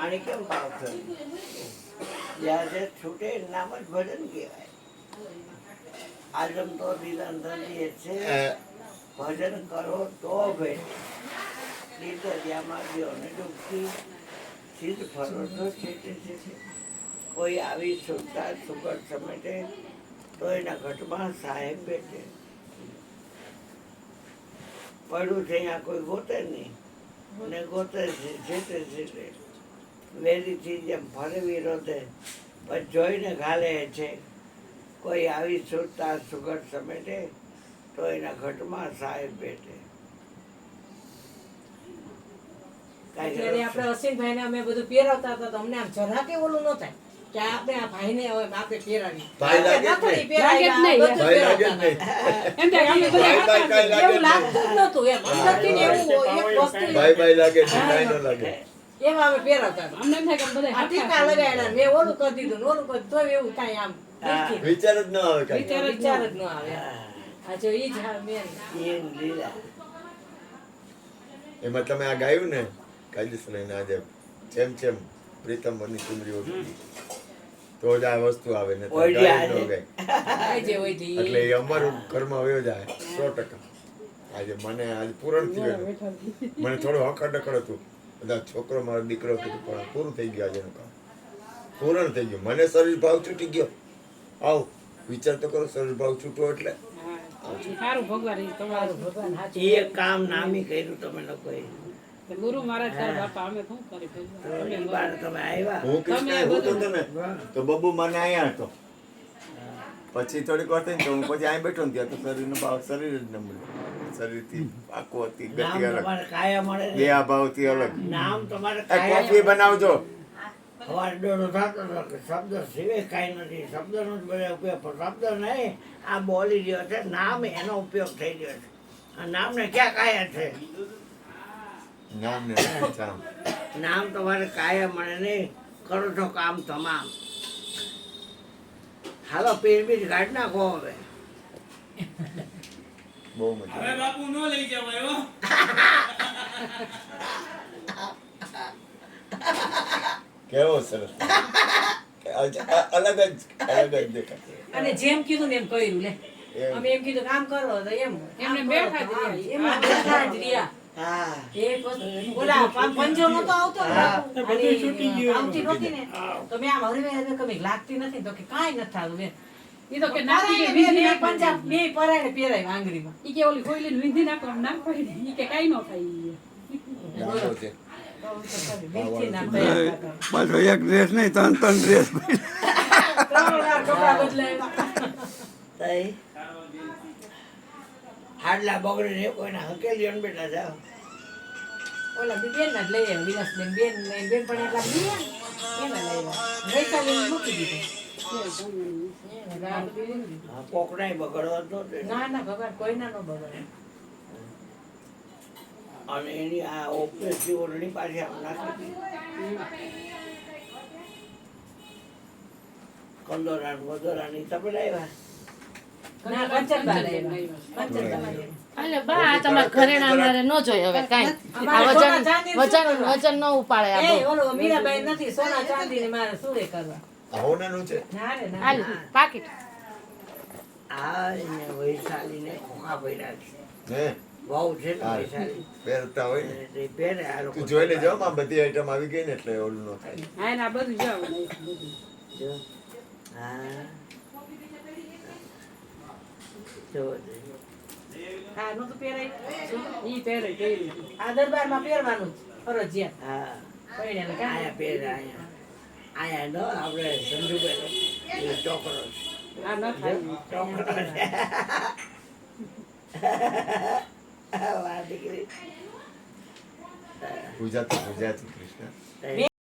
વાણી કેમ ભાવ થયું? જ્યારે છૂટે નામ જ ભજન કહેવાય. આજમ તો દિલંધરી છે, ભજન કરો તો ભેટ. દીર્ઘદ્યામાં દેવને ડૂબકી, સિદ્ધ ફરો તો છેટે છેટે. કોઈ આવી સુરતા સુગર સમેટે, તો એના ઘટમાં સાહેબ બેઠે. પડ્યું છે અહીંયા કોઈ ગોતે નહીં, ને ગોતે છે છેટે છેટે. વેરીથી જેમ ફરવી રોતે, પણ જોઈને ઘાલે છે. કોઈ આવી સુરતા સુગર સમેટે, તો એના ઘટમાં સાહેબ બેઠે. ત્યારે આપણે અશ્વિનભાઈને અમે બધું પહેરાવતા હતા તો અમને આમ જરા કે ઓલું ન થાય કે આપણે આ ભાઈને હવે આપણે પહેરાવી. ભાઈ લાગે જ નથી નહીં. પહેરાવ્યા, બધું ભાઈ લાગે જ પહેરાવતા નહીં. એમ થાય અમે બધા ભાઈ ભાઈ કાંઈ લાગે એવું જ લાગતું જ નહોતું એમ. અંદરથી ને એવું એક વસ્તુ નહીં. ભાઈ ભાઈ લાગે છે, કાંઈ ન લાગે. એવા અમે પહેરાવતા હતા. અમને એમ થાય કે બધા આ ટીકા લગાડ્યા મેં ઓલું કરી દીધું ને ઓલું કરી દીધું, તોય એવું કાંઈ આમ દેખી વિચાર જ ન આવે કાંઈ. વિચાર જ ન આવે. આ જો ઈ જ હા મેન. એમ લીલા એમાં તમે આ ગાયું ને કાયદેસર એને આજે જેમ પ્રીતમ બની ચુમરીઓ તો જ આ વસ્તુ આવે ને તો ઓયડી ગાય ન આજે. ગાય. આ જે હોય છે એટલે ઈ. એ અમારું ઘરમાં વયો જાય 100%. આજે મને આજ પૂરણ થયું એનું. મને થોડું હકડકડ હતું, બધા છોકરો મારો દીકરો કીધું પણ પૂરું થઈ ગયું આજે એનું કામ, પૂરણ થઈ ગયું. મને શરીર ભાવ છૂટી ગયો. આવ વિચાર તો કરો, શરીર ભાવ છૂટો એટલે સારું ભગવાન ઈ તમારું ભગવાન હાચું. એ કામ નામી કર્યું તમે લોકોએ. ગુરુ મહારાજ તાર બાપા અમે શું કરી તો ભગવાન ઈ બાર તમે આવ્યા. હું કૃષ્ણ હું તો તને તો બબુ મને અહીંયા હતો. પછી થોડીક વાર થઈ ને તો હું પછી અહીં બેઠો ને ત્યાં તો શરીરનો ભાવ શરીર જ ન મળ્યું. શરીરથી આખો હતી નામ ગતિ અલગ, તમારે કાયા મળે બે ને. આ ભાવથી અલગ. નામ તમારે એ કાયા કોફી બનાવજો. વારડોનો થતો હતો કે શબ્દ સિવાય કાંઈ નથી. શબ્દનો જ બધા ઉપયોગ, પણ શબ્દ નહીં, આ બોલી રહ્યો છે, નામ એનો ઉપયોગ થઈ રહ્યો છે. આ નામને ક્યાં કાયા છે? નામ ને જામ. નામ તમારે કાયા મળે નહીં, કરો છો કામ તમામ. હાલો પીર બીજ કાઢ નાખો હવે. બહુ મજા આવે. બાપુ નો લઈ જવાય હો. કેવો સરસ અલગ જ દેખાય. અને જેમ કીધું ને એમ કર્યું લે. એમ. અમે એમ કીધું કામ કરો તો એમ એમને કામ બેઠા કરો જ તો રહ્યા. એમાં બેઠા જ રહ્યા. હા એક વસ્તુ ઓલા પંજો નતો આવતો ને હા. બાપુ, અને આવતી નહોતી ને તો મેં આમ હરવે કમી લાગતી નથી તો કે કાંઈ નથી થતું બેન. ઈ તો કે નાખી કે પરાઈને વિધિ બે નાખો. પંજા બે પરાઈને પહેરાય આંગળીમાં. ઈ કે ઓલી ખોઈલીને વિધિ નાખો આમ નાખ પડી. ઈ કે કાંઈ ન થાય ઈ. ગામડો છે. વીજથી ના તૈયાર થતા. પાછો એક ડ્રેસ નહીં, ત્રણ ડ્રેસ. ત્રણ વાર કપડાં બદલાવ્યા. તઈ હાડલા બગડે ને કોઈના હકેલીઓ ને બેઠા જાઓ. ઓલા બી બેન ના જ લઈ આવ્યા વિલાસબેન બેન ને બેન પણ એટલા બીયા એના લઈ આવ્યા ગઈકાલે મૂકી દીધું. એને રાત પીવી દીધું. હા, કોકડાય બગડવા જ નહોતો. ના ના ભગવાન કોઈના નો બગડે. અને એની આ ઓપરેસી ઓરણી પાછી આમ નાખી દીધી. કંદોરા ને વધોરાની તમે લાવ્યા. ના કંચનબા લઈ આવ્યા. કંચનબા લઈ આવ્યા. અલે બા તમારા ઘરેણા અમારે ન જોઈએ હવે કાંઈ. આ વજન ન ઉપાડે આ એ બહુ. ઓલો મીરાબાઈ નથી સોના ચાંદી ને મારે સુરે કરવા. હોનાનું છે. ના રે ના હાલ પાકીટ. આ એને વૈશાલીને ખોખા ભર્યા છે. હે બહુ છે ને હા. વૈશાલી. પહેરતા હોય ને તે પહેરે આ લોકો. તું જોઈ લેજો આ બધી આઈટમ આવી ગઈ ને એટલે ઓલું ન થાય. હા ને આ બધું જાવ બધું. જો. હા જો હા નું તો પહેરાય. ઈ પહેરે પહેરી. આ દરબારમાં પહેરવાનું જ ફરજિયાત. હા પહેરેલા કાં? આયા પહેરે આયા આયા નો આપણે સંજુભાઈ એ ચોકડો છે. આ ન થાય. ચોકડો છે. વાહ દીકરી. ગુજરાતી કૃષ્ણ.